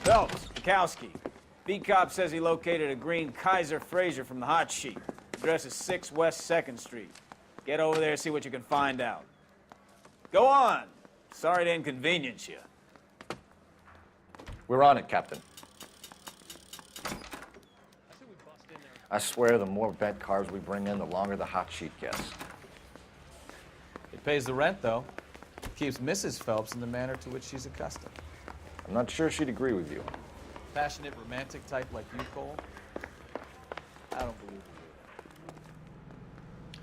Phelps, Bukowski. Beat cop says he located a green Kaiser Frazer from the hot sheet. Address is 6 West 2nd Street. Get over there, see what you can find out. Go on. Sorry to inconvenience you. We're on it, Captain. I swear the more bent cars we bring in, the longer the hot sheet gets. It pays the rent, though. It keeps Mrs. Phelps in the manner to which she's accustomed. I'm not sure she'd agree with you. Passionate, romantic type like you, Cole? I don't believe you.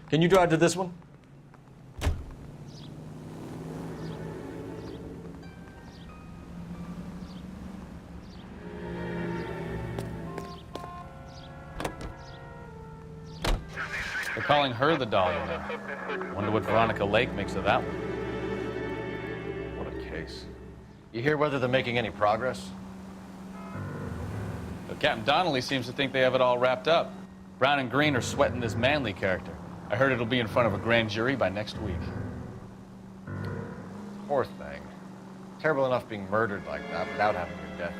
Can you drive to this one? They're calling her the Dahlia now. Wonder what Veronica Lake makes of that one. What a case. You hear whether they're making any progress? But Captain Donnelly seems to think they have it all wrapped up. Brown and Green are sweating this Manley character. I heard it'll be in front of a grand jury by next week. Poor thing. Terrible enough being murdered like that without having her death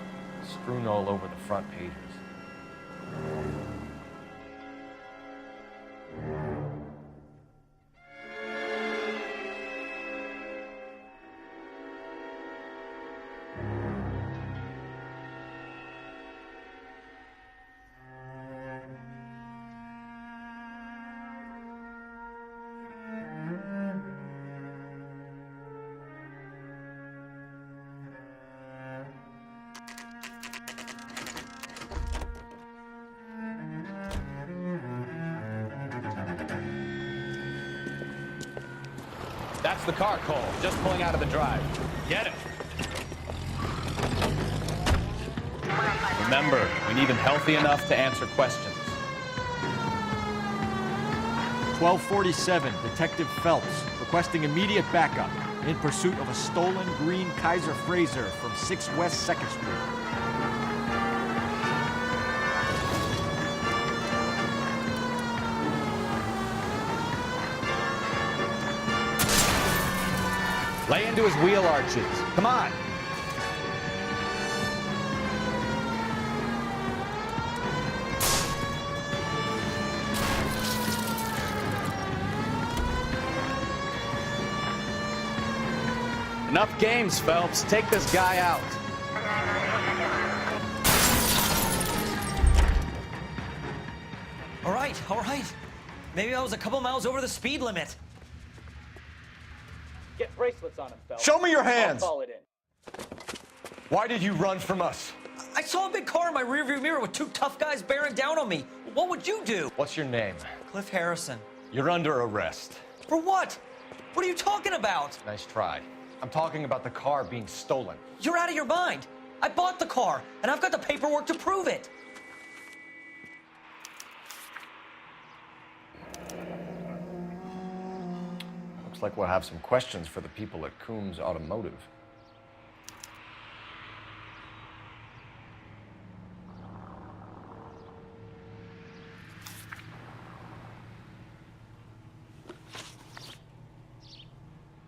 strewn all over the front pages. That's the car, Cole. Just pulling out of the drive. Get it. Remember, we need him healthy enough to answer questions. 1247, Detective Phelps, requesting immediate backup in pursuit of a stolen green Kaiser Frazer from 6 West 2nd Street. Lay into his wheel arches. Come on. Enough games, Phelps. Take this guy out. All right, all right. Maybe I was a couple miles over the speed limit. Get bracelets on him, Phelps. Show me your hands! I'll call it in. Why did you run from us? I saw a big car in my rearview mirror with 2 tough guys bearing down on me. What would you do? What's your name? Cliff Harrison. You're under arrest. For what? What are you talking about? Nice try. I'm talking about the car being stolen. You're out of your mind. I bought the car, and I've got the paperwork to prove it. Looks like we'll have some questions for the people at Coombs Automotive.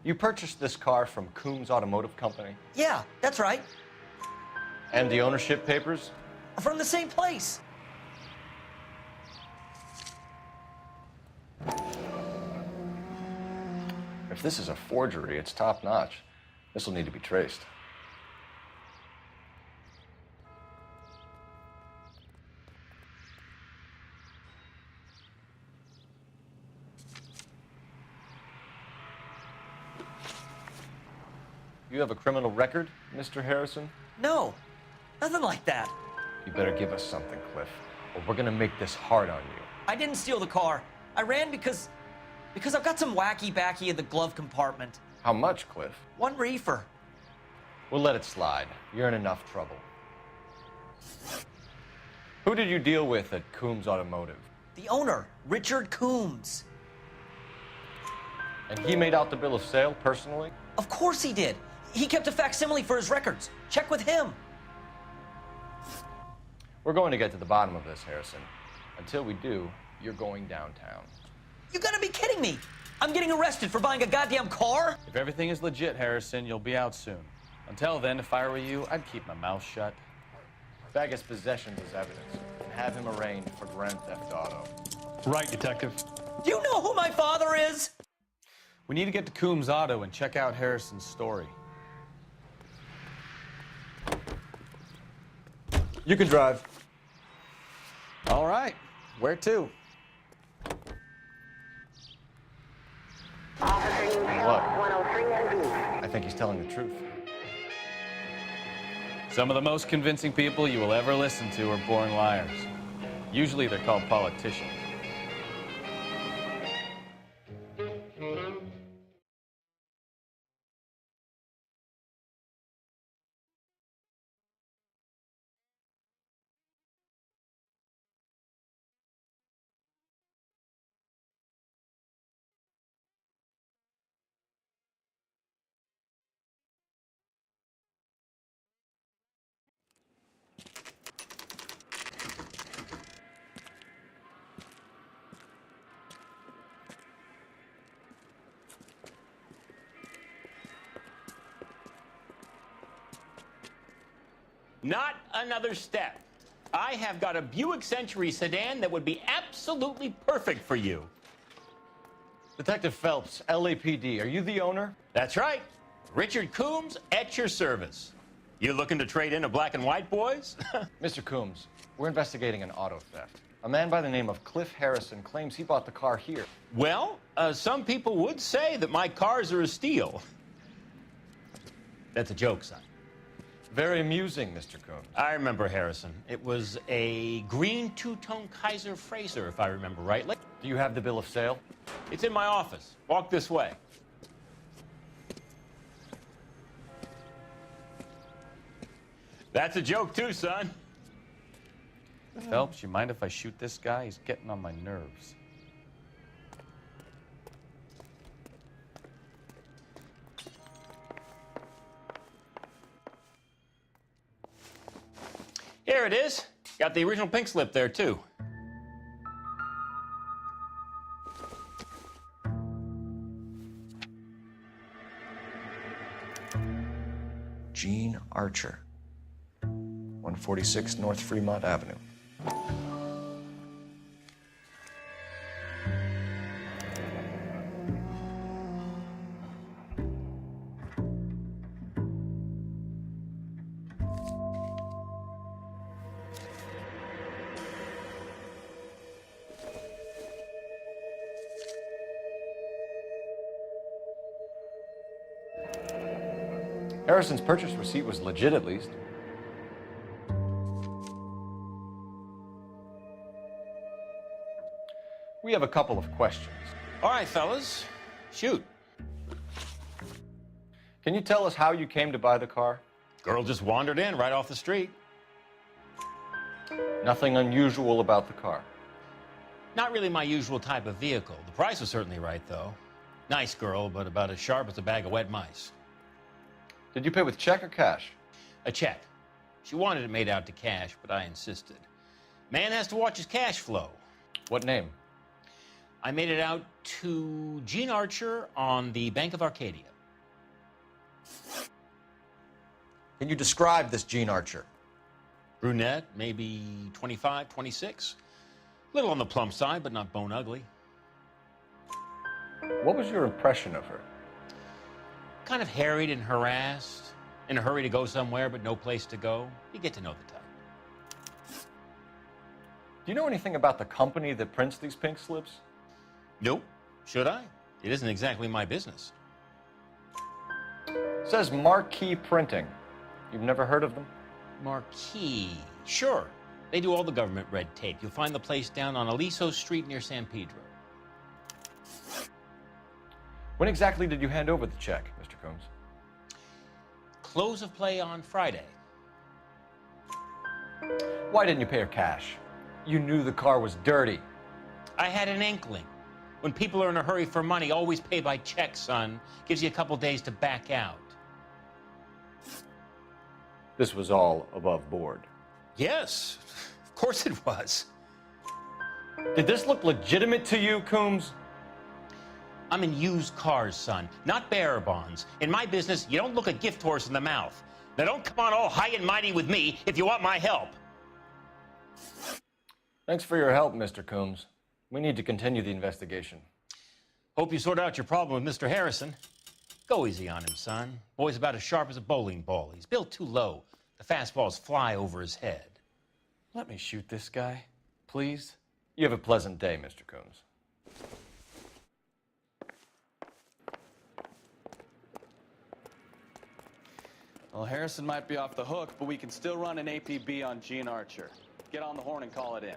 You purchased this car from Coombs Automotive Company? Yeah, that's right. And the ownership papers? From the same place. If this is a forgery, it's top-notch. This will need to be traced. You have a criminal record, Mr. Harrison? No, nothing like that. You better give us something, Cliff, or we're gonna make this hard on you. I didn't steal the car. I ran because I've got some wacky backy in the glove compartment. How much, Cliff? 1 reefer. We'll let it slide. You're in enough trouble. Who did you deal with at Coombs Automotive? The owner, Richard Coombs. And he made out the bill of sale personally? Of course he did. He kept a facsimile for his records. Check with him. We're going to get to the bottom of this, Harrison. Until we do, you're going downtown. You gotta be kidding me. I'm getting arrested for buying a goddamn car? If everything is legit, Harrison, you'll be out soon. Until then, if I were you, I'd keep my mouth shut. bag his possessions as evidence, and have him arraigned for Grand Theft Auto. Right, Detective. Do you know who my father is? We need to get to Coombs Auto and check out Harrison's story. You can drive. All right. Where to? Look, I think he's telling the truth. Some of the most convincing people you will ever listen to are born liars. Usually they're called politicians. Not another step. I have got a Buick Century sedan that would be absolutely perfect for you. Detective Phelps, LAPD, are you the owner? That's right. Richard Coombs at your service. You looking to trade in a black and white, boys? Mr. Coombs, we're investigating an auto theft. A man by the name of Cliff Harrison claims he bought the car here. Well, some people would say that my cars are a steal. That's a joke, son. Very amusing, Mr. Coombs. I remember Harrison. It was a green two-tone Kaiser Frazer, if I remember rightly. Do you have the bill of sale? It's in my office. Walk this way. That's a joke, too, son. Phelps, you mind if I shoot this guy? He's getting on my nerves. Here it is. Got the original pink slip there, too. Gene Archer, 146 North Fremont Avenue. Harrison's purchase receipt was legit, at least. We have a couple of questions. All right, fellas. Shoot. Can you tell us how you came to buy the car? Girl just wandered in right off the street. Nothing unusual about the car. Not really my usual type of vehicle. The price was certainly right, though. Nice girl, but about as sharp as a bag of wet mice. Did you pay with check or cash? A check. She wanted it made out to cash, but I insisted. Man has to watch his cash flow. What name? I made it out to Gene Archer on the Bank of Arcadia. Can you describe this Gene Archer? Brunette, maybe 25, 26. Little on the plump side, but not bone ugly. What was your impression of her? Kind of harried and harassed, in a hurry to go somewhere, but no place to go. You get to know the type. Do you know anything about the company that prints these pink slips? Nope. Should I? It isn't exactly my business. It says Marquee Printing. You've never heard of them? Marquee. Sure. They do all the government red tape. You'll find the place down on Aliso Street near San Pedro. When exactly did you hand over the check, Mr. Coombs? Close of play on Friday. Why didn't you pay her cash? You knew the car was dirty. I had an inkling. When people are in a hurry for money, always pay by check, son. Gives you a couple days to back out. This was all above board. Yes, of course it was. Did this look legitimate to you, Coombs? I'm in used cars, son, not bearer bonds. In my business, you don't look a gift horse in the mouth. Now don't come on all high and mighty with me if you want my help. Thanks for your help, Mr. Coombs. We need to continue the investigation. Hope you sort out your problem with Mr. Harrison. Go easy on him, son. Boy's about as sharp as a bowling ball. He's built too low. The fastballs fly over his head. Let me shoot this guy, please. You have a pleasant day, Mr. Coombs. Well, Harrison might be off the hook, but we can still run an APB on Gene Archer. Get on the horn and call it in.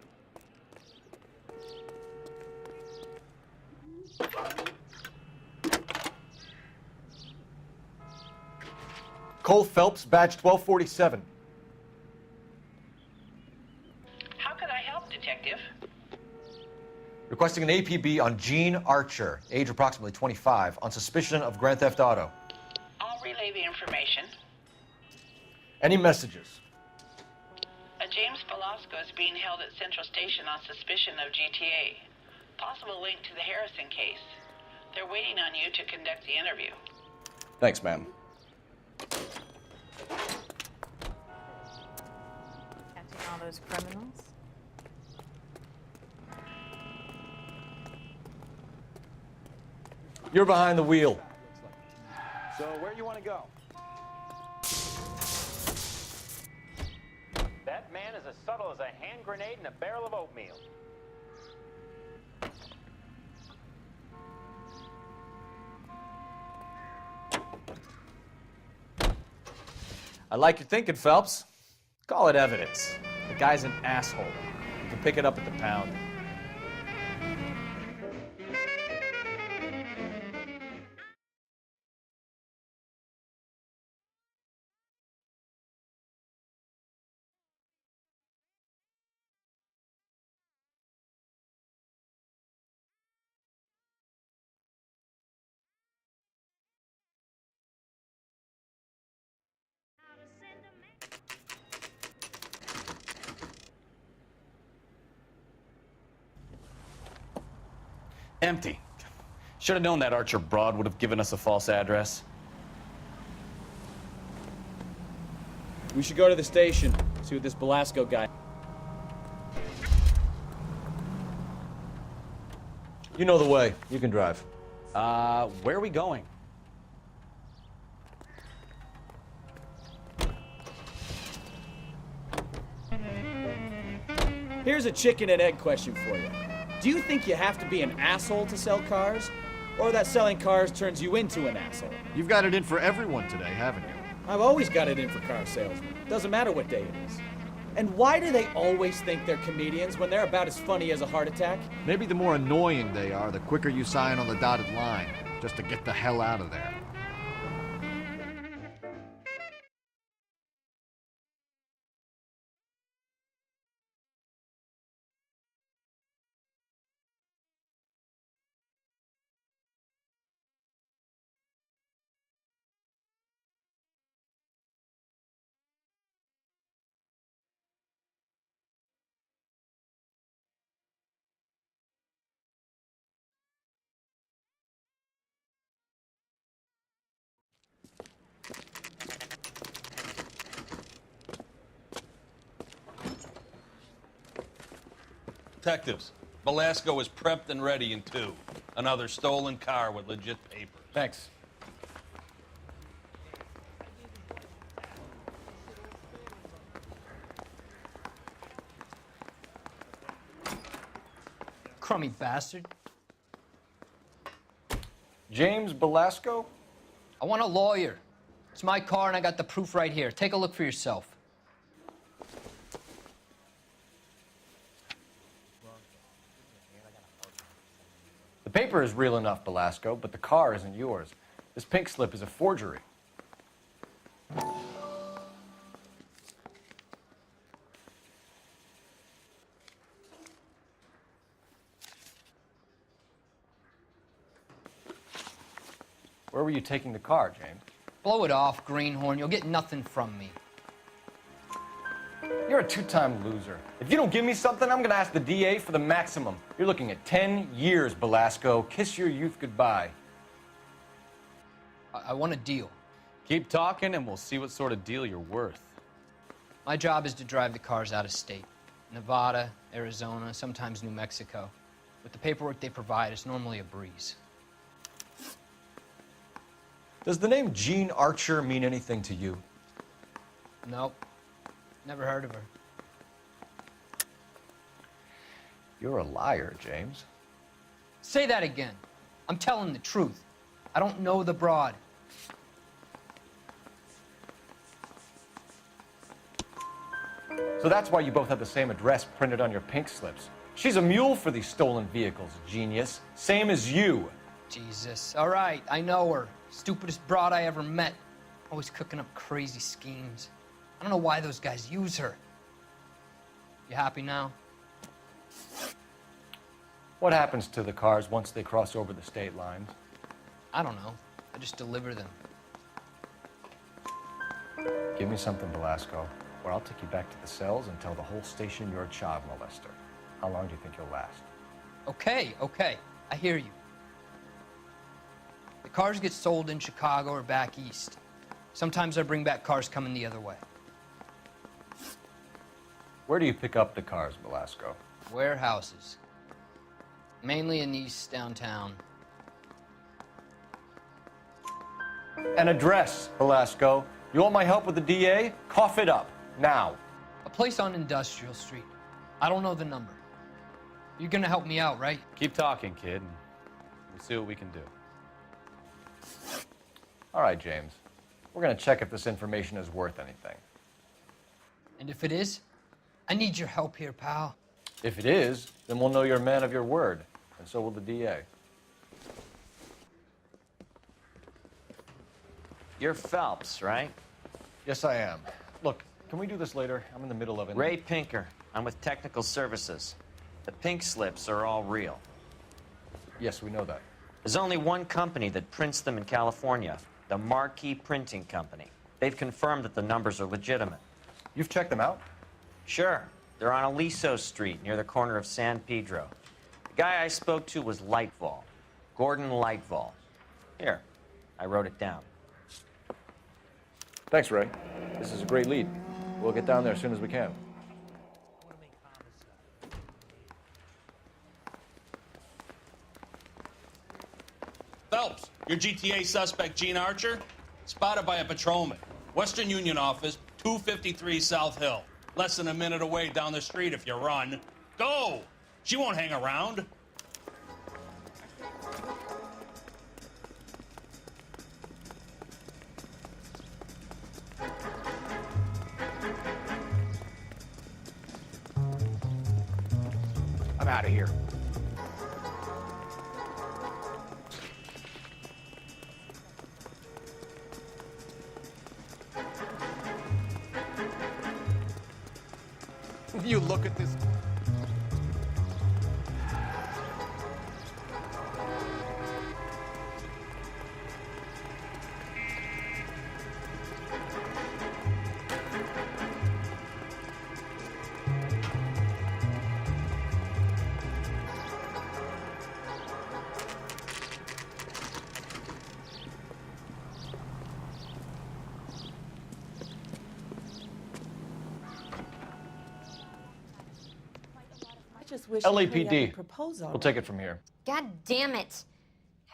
Cole Phelps, badge 1247. How can I help, Detective? Requesting an APB on Gene Archer, age approximately 25, on suspicion of Grand Theft Auto. I'll relay the information. Any messages? A James Velasco is being held at Central Station on suspicion of GTA. Possible link to the Harrison case. They're waiting on you to conduct the interview. Thanks, ma'am. Catching all those criminals. You're behind the wheel. So, where do you want to go? That man is as subtle as a hand grenade in a barrel of oatmeal. I like your thinking, Phelps. Call it evidence. The guy's an asshole. You can pick it up at the pound. Empty. Should have known that Archer broad would have given us a false address. We should go to the station, see what this Velasco guy... You know the way. You can drive. Where are we going? Here's a chicken and egg question for you. Do you think you have to be an asshole to sell cars? Or that selling cars turns you into an asshole? You've got it in for everyone today, haven't you? I've always got it in for car salesmen. Doesn't matter what day it is. And why do they always think they're comedians when they're about as funny as a heart attack? Maybe the more annoying they are, the quicker you sign on the dotted line, just to get the hell out of there. Detectives, Velasco is prepped and ready in 2. Another stolen car with legit papers. Thanks. Crummy bastard. James Velasco? I want a lawyer. It's my car and I got the proof right here. Take a look for yourself. The paper is real enough, Velasco, but the car isn't yours. This pink slip is a forgery. Where were you taking the car, James? Blow it off, greenhorn. You'll get nothing from me. You're a two-time loser. If you don't give me something, I'm gonna ask the DA for the maximum. You're looking at 10 years, Velasco. Kiss your youth goodbye. I want a deal. Keep talking and we'll see what sort of deal you're worth. My job is to drive the cars out of state. Nevada, Arizona, sometimes New Mexico. With the paperwork they provide, it's normally a breeze. Does the name Jean Archer mean anything to you? Nope. Never heard of her. You're a liar, James. Say that again. I'm telling the truth. I don't know the broad. So that's why you both have the same address printed on your pink slips. She's a mule for these stolen vehicles, genius. Same as you. Jesus. All right, I know her. Stupidest broad I ever met. Always cooking up crazy schemes. I don't know why those guys use her. You happy now? What happens to the cars once they cross over the state lines? I don't know. I just deliver them. Give me something, Velasco, or I'll take you back to the cells and tell the whole station you're a child molester. How long do you think you'll last? Okay, okay. I hear you. The cars get sold in Chicago or back east. Sometimes I bring back cars coming the other way. Where do you pick up the cars, Velasco? Warehouses. Mainly in East downtown. An address, Velasco. You want my help with the DA? Cough it up, now. A place on Industrial Street. I don't know the number. You're gonna help me out, right? Keep talking, kid, and we'll see what we can do. All right, James. We're gonna check if this information is worth anything. And if it is, I need your help here, pal. If it is, then we'll know you're a man of your word, and so will the DA. You're Phelps, right? Yes, I am. Look, can we do this later? I'm in the middle of it. Ray Pinker. I'm with Technical Services. The pink slips are all real. Yes, we know that. There's only one company that prints them in California, the Marquee Printing Company. They've confirmed that the numbers are legitimate. You've checked them out? Sure. They're on Aliso Street, near the corner of San Pedro. The guy I spoke to was Lightval. Gordon Lightval. Here, I wrote it down. Thanks, Ray. This is a great lead. We'll get down there as soon as we can. Phelps, your GTA suspect, Jean Archer, spotted by a patrolman. Western Union office, 253 South Hill. Less than a minute away down the street if you run. Go! She won't hang around. I'm out of here. You look at this. LAPD. We'll take it from here. God damn it.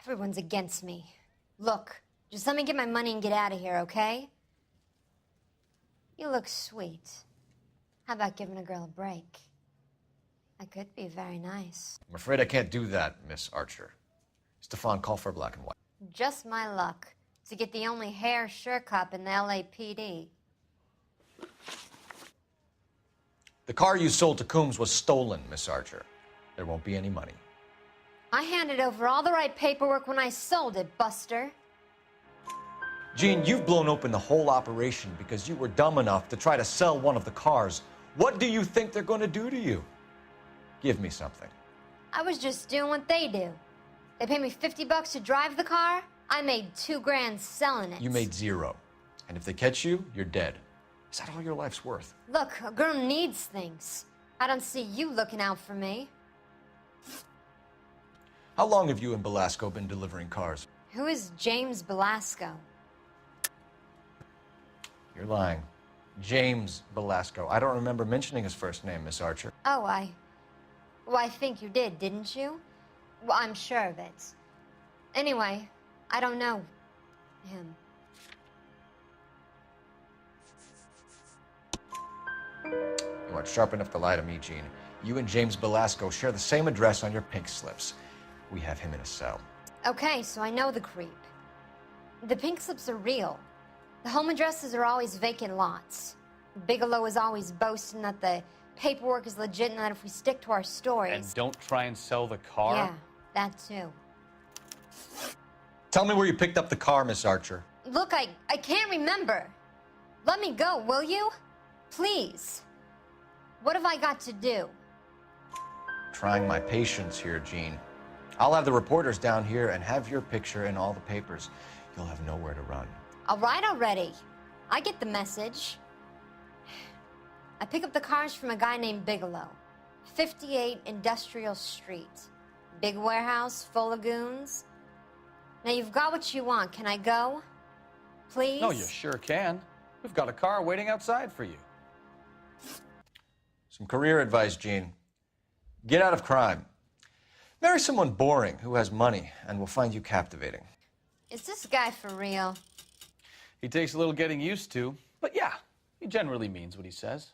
Everyone's against me. Look, just let me get my money and get out of here, okay? You look sweet. How about giving a girl a break? I could be very nice. I'm afraid I can't do that, Miss Archer. Stefan, call for black and white. Just my luck to get the only hair sure cop in the LAPD. The car you sold to Coombs was stolen, Miss Archer. There won't be any money. I handed over all the right paperwork when I sold it, Buster. Jean, you've blown open the whole operation because you were dumb enough to try to sell one of the cars. What do you think they're going to do to you? Give me something. I was just doing what they do. They paid me $50 to drive the car. I made $2 grand selling it. You made zero. And if they catch you, you're dead. Is that all your life's worth? Look, a girl needs things. I don't see you looking out for me. How long have you and Belasco been delivering cars? Who is James Belasco? You're lying. James Belasco. I don't remember mentioning his first name, Miss Archer. Oh, well, I think you did, didn't you? Well, I'm sure of it. Anyway, I don't know him. You aren't sharp enough to lie to me, Gene. You and James Belasco share the same address on your pink slips. We have him in a cell. Okay, so I know the creep. The pink slips are real. The home addresses are always vacant lots. Bigelow is always boasting that the paperwork is legit and that if we stick to our stories... And don't try and sell the car? Yeah, that too. Tell me where you picked up the car, Miss Archer. Look, I can't remember. Let me go, will you? Please. What have I got to do? Trying my patience here, Gene. I'll have the reporters down here and have your picture in all the papers. You'll have nowhere to run. All right already. I get the message. I pick up the cars from a guy named Bigelow. 58 Industrial Street. Big warehouse, full of goons. Now you've got what you want. Can I go? Please? No, you sure can. We've got a car waiting outside for you. Some career advice, Gene. Get out of crime. Marry someone boring who has money and will find you captivating. Is this guy for real? He takes a little getting used to, but yeah, he generally means what he says.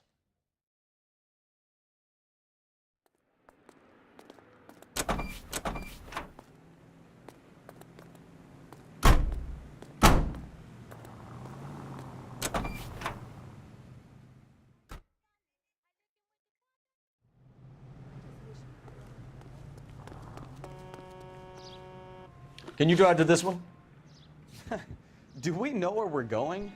Can you drive to this one? Do we know where we're going?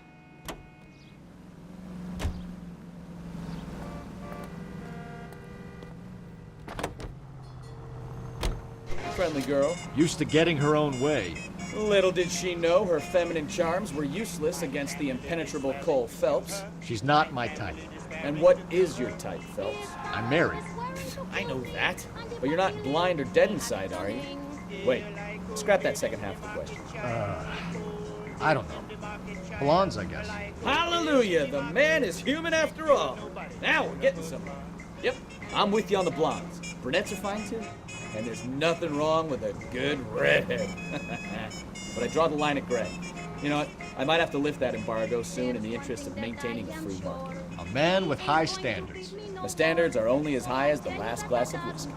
Friendly girl. Used to getting her own way. Little did she know her feminine charms were useless against the impenetrable Cole Phelps. She's not my type. And what is your type, Phelps? I'm married. I know that. But you're not blind or dead inside, are you? Wait, scrap that second half of the question. I don't know. Blondes, I guess. Hallelujah! The man is human after all. Now we're getting somewhere. Yep, I'm with you on the blondes. Brunettes are fine too. And there's nothing wrong with a good redhead. But I draw the line at gray. You know what? I might have to lift that embargo soon in the interest of maintaining a free market. A man with high standards. The standards are only as high as the last glass of whiskey.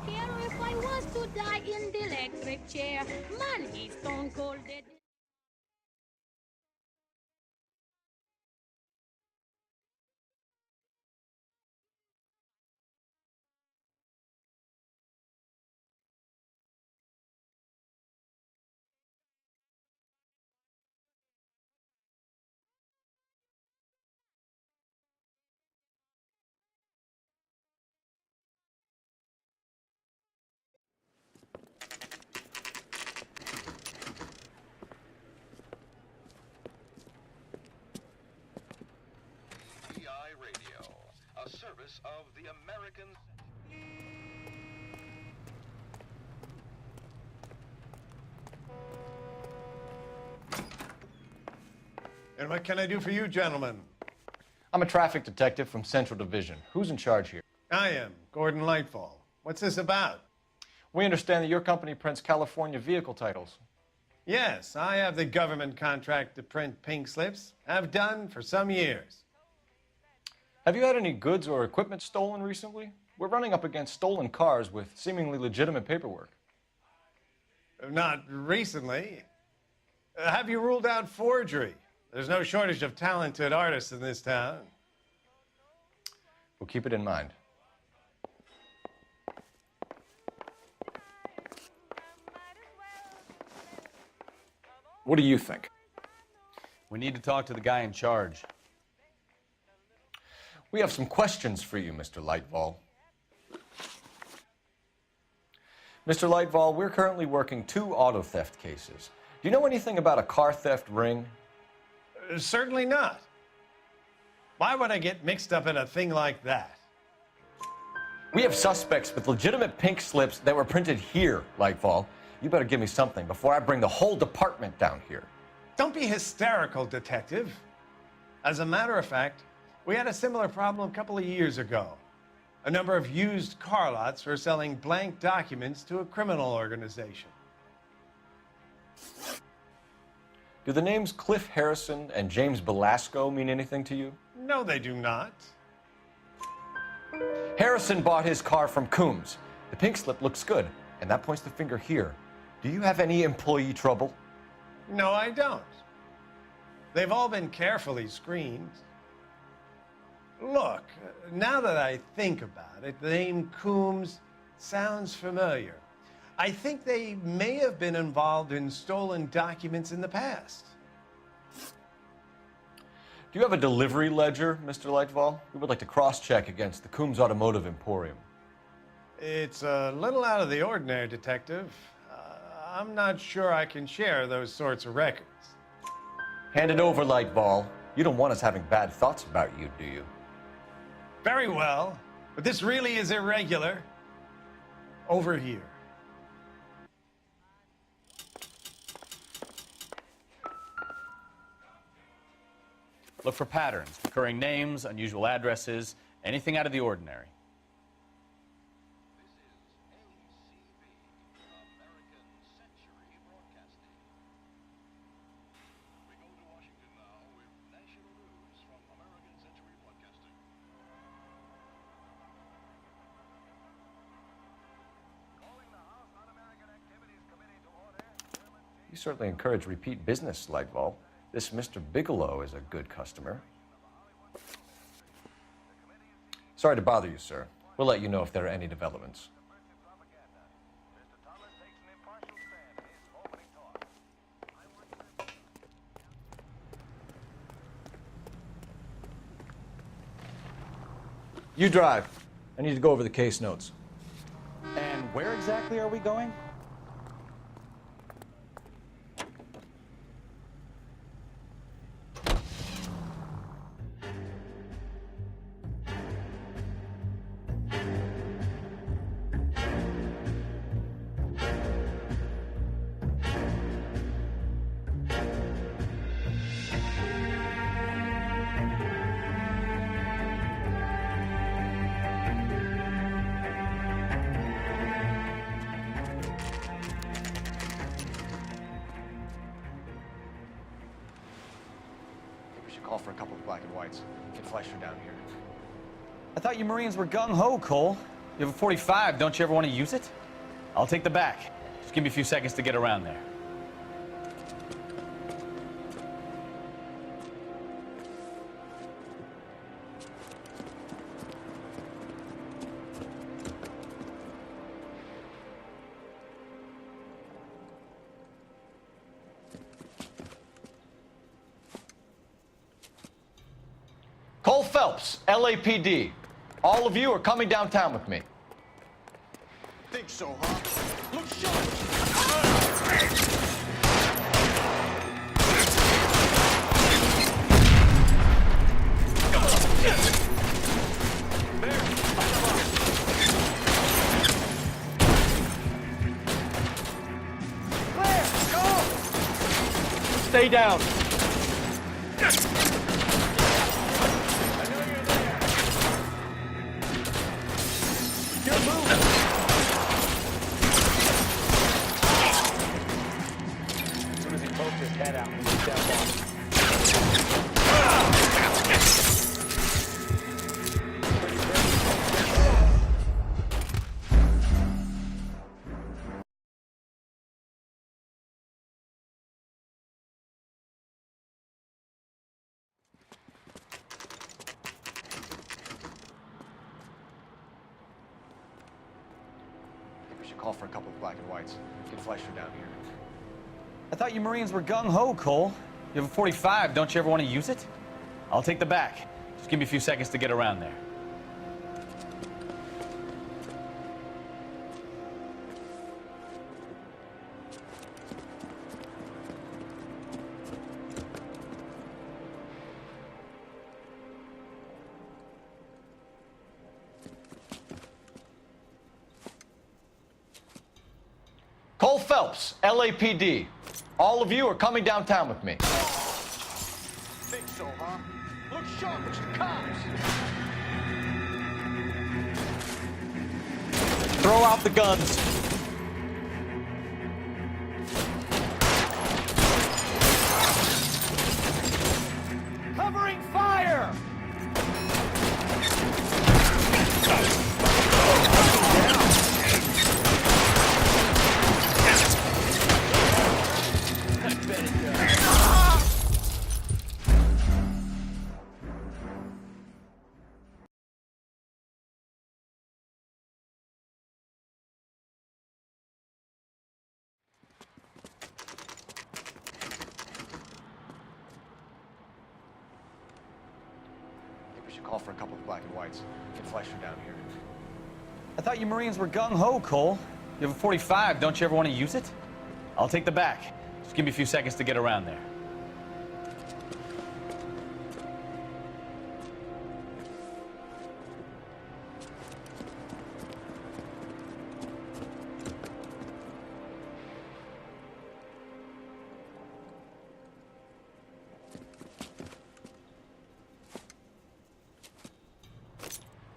Service of the American. And what can I do for you, gentlemen? I'm a traffic detective from Central Division. Who's in charge here? I am, Gordon Lightfall. What's this about? We understand that your company prints California vehicle titles. Yes, I have the government contract to print pink slips. Have done for some years. Have you had any goods or equipment stolen recently? We're running up against stolen cars with seemingly legitimate paperwork. Not recently. Have you ruled out forgery? There's no shortage of talented artists in this town. We'll keep it in mind. What do you think? We need to talk to the guy in charge. We have some questions for you, Mr. Lightfall. Mr. Lightfall, we're currently working 2 auto theft cases. Do you know anything about a car theft ring? Certainly not. Why would I get mixed up in a thing like that? We have suspects with legitimate pink slips that were printed here, Lightfall. You better give me something before I bring the whole department down here. Don't be hysterical, detective. As a matter of fact, We had a similar problem a couple of years ago. A number of used car lots were selling blank documents to a criminal organization. Do the names Cliff Harrison and James Belasco mean anything to you? No, they do not. Harrison bought his car from Coombs. The pink slip looks good, and that points the finger here. Do you have any employee trouble? No, I don't. They've all been carefully screened. Look, now that I think about it, the name Coombs sounds familiar. I think they may have been involved in stolen documents in the past. Do you have a delivery ledger, Mr. Lightfall? We would like to cross-check against the Coombs Automotive Emporium. It's a little out of the ordinary, Detective. I'm not sure I can share those sorts of records. Hand it over, Lightfall. You don't want us having bad thoughts about you, do you? Very well, but this really is irregular. Over here. Look for patterns, recurring names, unusual addresses, anything out of the ordinary. You certainly encourage repeat business, Lightfall. This Mr. Bigelow is a good customer. Sorry to bother you, sir. We'll let you know if there are any developments. You drive. I need to go over the case notes. And where exactly are we going? Call for a couple of black and whites. Get Fleischer down here. I thought you Marines were gung-ho, Cole. You have a .45, don't you ever want to use it? I'll take the back. Just give me a few seconds to get around there. Cole Phelps, LAPD. All of you are coming downtown with me. Think so, huh? Look sharp! Stay down. Call for a couple of black and whites. Get Fleischer down here. I thought you Marines were gung-ho, Cole. You have a .45, don't you ever want to use it? I'll take the back. Just give me a few seconds to get around there. Cole Phelps, LAPD. All of you are coming downtown with me. Think so, huh? Look sharks! Cops! Throw out the guns. Covering fire! Call for a couple of black and whites. Get Fleischer down here. I thought you Marines were gung-ho, Cole. You have a 45. Don't you ever want to use it? I'll take the back. Just give me a few seconds to get around there.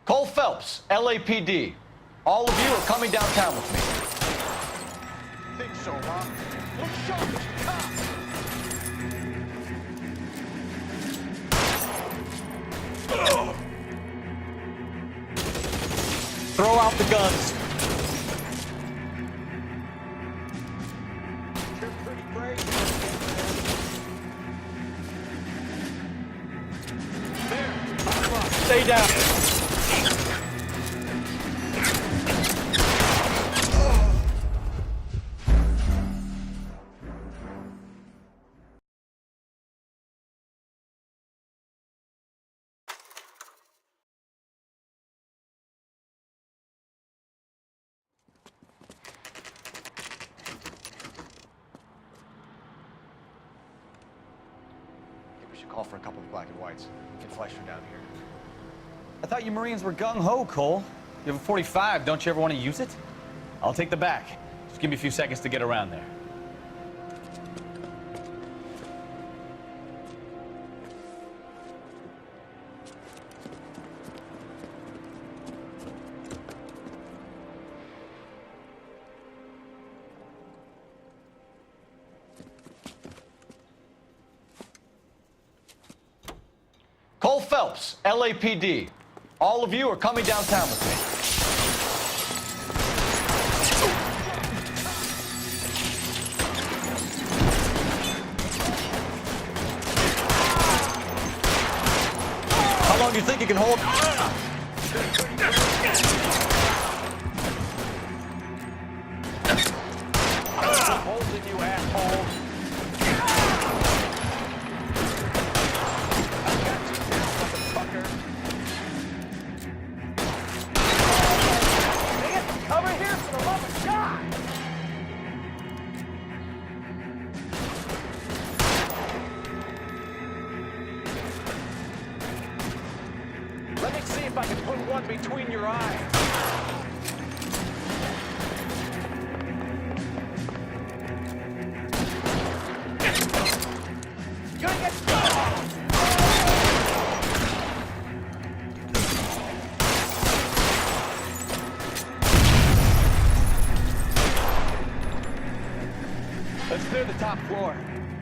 Cole Phelps, LAPD. All of you are coming downtown with me. Think so, huh? Look sharks! Cops! Throw out the guns. You're pretty brave. Stay down. Call for a couple of black and whites. Get Fleischer down here. I thought you Marines were gung-ho, Cole. You have a 45. Don't you ever want to use it? I'll take the back. Just give me a few seconds to get around there. Cole Phelps, LAPD. All of you are coming downtown with me. How long do you think you can hold? Holding you, asshole. Over here, for the love of God! Let me see if I can put one between your eyes. You're gonna get Let's clear the top floor.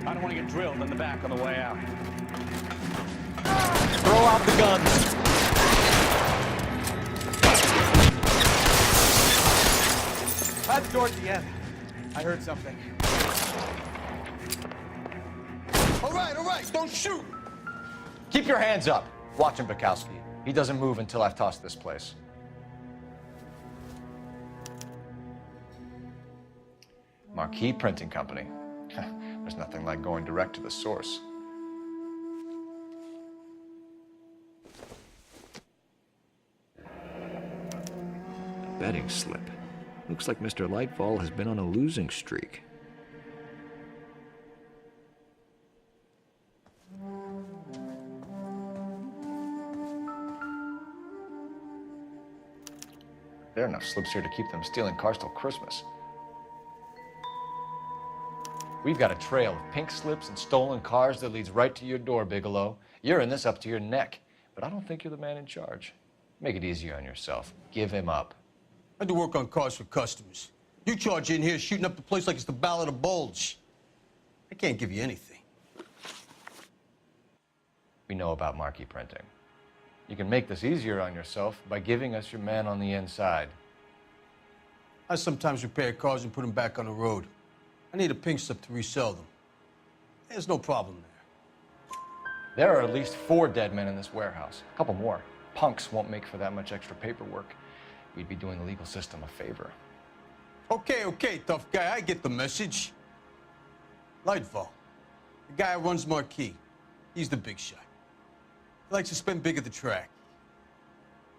I don't want to get drilled in the back on the way out. Throw out the guns. That's door at the end. I heard something. All right, don't shoot! Keep your hands up. Watch him, Bukowski. He doesn't move until I've tossed this place. Marquee Printing Company. There's nothing like going direct to the source. Betting slip. Looks like Mr. Lightfall has been on a losing streak. There are enough slips here to keep them stealing cars till Christmas. We've got a trail of pink slips and stolen cars that leads right to your door, Bigelow. You're in this up to your neck, but I don't think you're the man in charge. Make it easier on yourself. Give him up. I do work on cars for customers. You charge in here shooting up the place like it's the Ballad of Bulge. I can't give you anything. We know about marquee printing. You can make this easier on yourself by giving us your man on the inside. I sometimes repair cars and put them back on the road. I need a pink slip to resell them. There's no problem there. There are at least 4 dead men in this warehouse. A couple more. Punks won't make for that much extra paperwork. We'd be doing the legal system a favor. Okay, tough guy, I get the message. Lightfall, the guy who runs Marquee. He's the big shot. He likes to spend big at the track.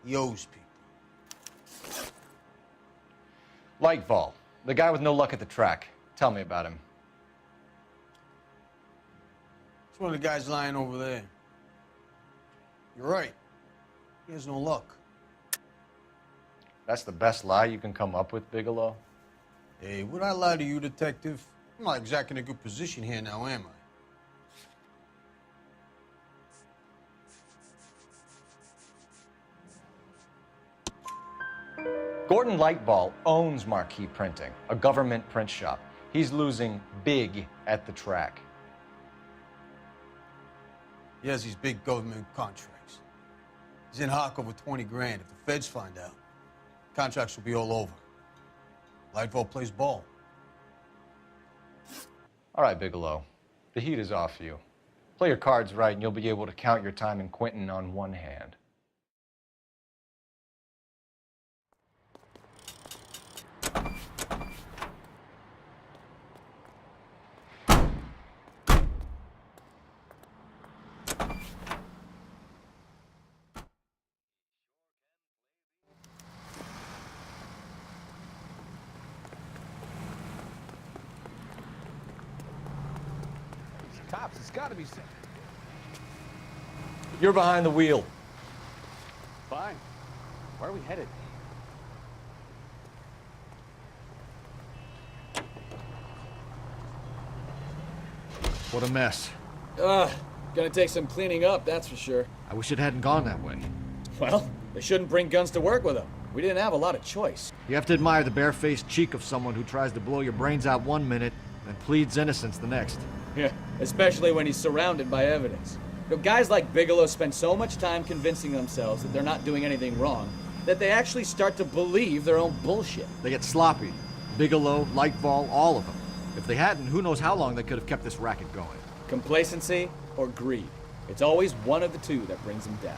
He owes people. Lightfall, the guy with no luck at the track. Tell me about him. It's one of the guys lying over there. You're right. He has no luck. That's the best lie you can come up with, Bigelow? Hey, would I lie to you, detective? I'm not exactly in a good position here now, am I? Gordon Lightball owns Marquee Printing, a government print shop. He's losing big at the track. He has these big government contracts. He's in hock over 20 grand. If the feds find out, contracts will be all over. Lightfall plays ball. All right, Bigelow. The heat is off you. Play your cards right and you'll be able to count your time in Quentin on one hand. Cops, it's gotta be safe. You're behind the wheel. Fine. Where are we headed? What a mess. Gonna take some cleaning up, that's for sure. I wish it hadn't gone that way. Well, they shouldn't bring guns to work with them. We didn't have a lot of choice. You have to admire the barefaced cheek of someone who tries to blow your brains out one minute and pleads innocence the next. Yeah, especially when he's surrounded by evidence. You know, guys like Bigelow spend so much time convincing themselves that they're not doing anything wrong that they actually start to believe their own bullshit. They get sloppy. Bigelow, Lightball, all of them. If they hadn't, who knows how long they could have kept this racket going. Complacency or greed. It's always one of the two that brings them down.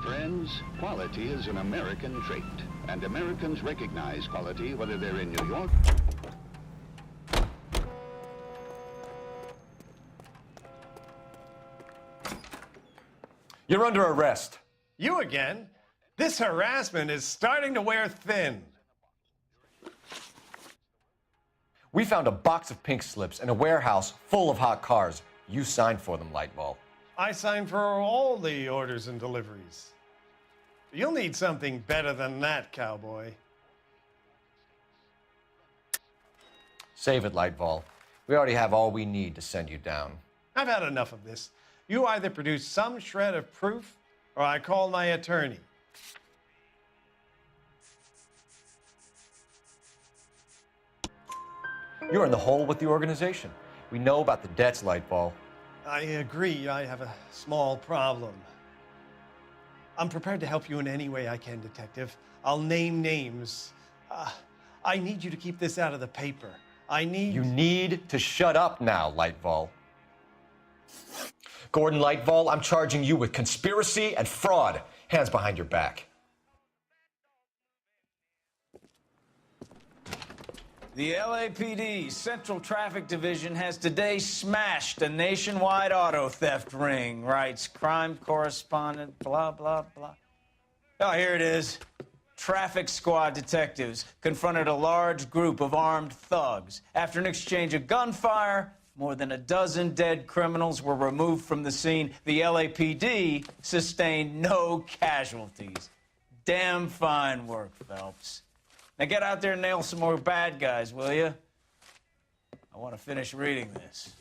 Friends, quality is an American trait, and Americans recognize quality whether they're in New York. You're under arrest. You again? This harassment is starting to wear thin. We found a box of pink slips in a warehouse full of hot cars. You signed for them, Lightball. I signed for all the orders and deliveries. You'll need something better than that, cowboy. Save it, Lightball. We already have all we need to send you down. I've had enough of this. You either produce some shred of proof, or I call my attorney. You're in the hole with the organization. We know about the debts, Lightball. I agree, I have a small problem. I'm prepared to help you in any way I can, Detective. I'll name names. I need you to keep this out of the paper. You need to shut up now, Lightball. Gordon Lightval, I'm charging you with conspiracy and fraud. Hands behind your back. The LAPD Central Traffic Division has today smashed a nationwide auto theft ring, writes crime correspondent, blah, blah, blah. Oh, here it is. Traffic squad detectives confronted a large group of armed thugs. After an exchange of gunfire, more than a dozen dead criminals were removed from the scene. The LAPD sustained no casualties. Damn fine work, Phelps. Now get out there and nail some more bad guys, will you? I want to finish reading this.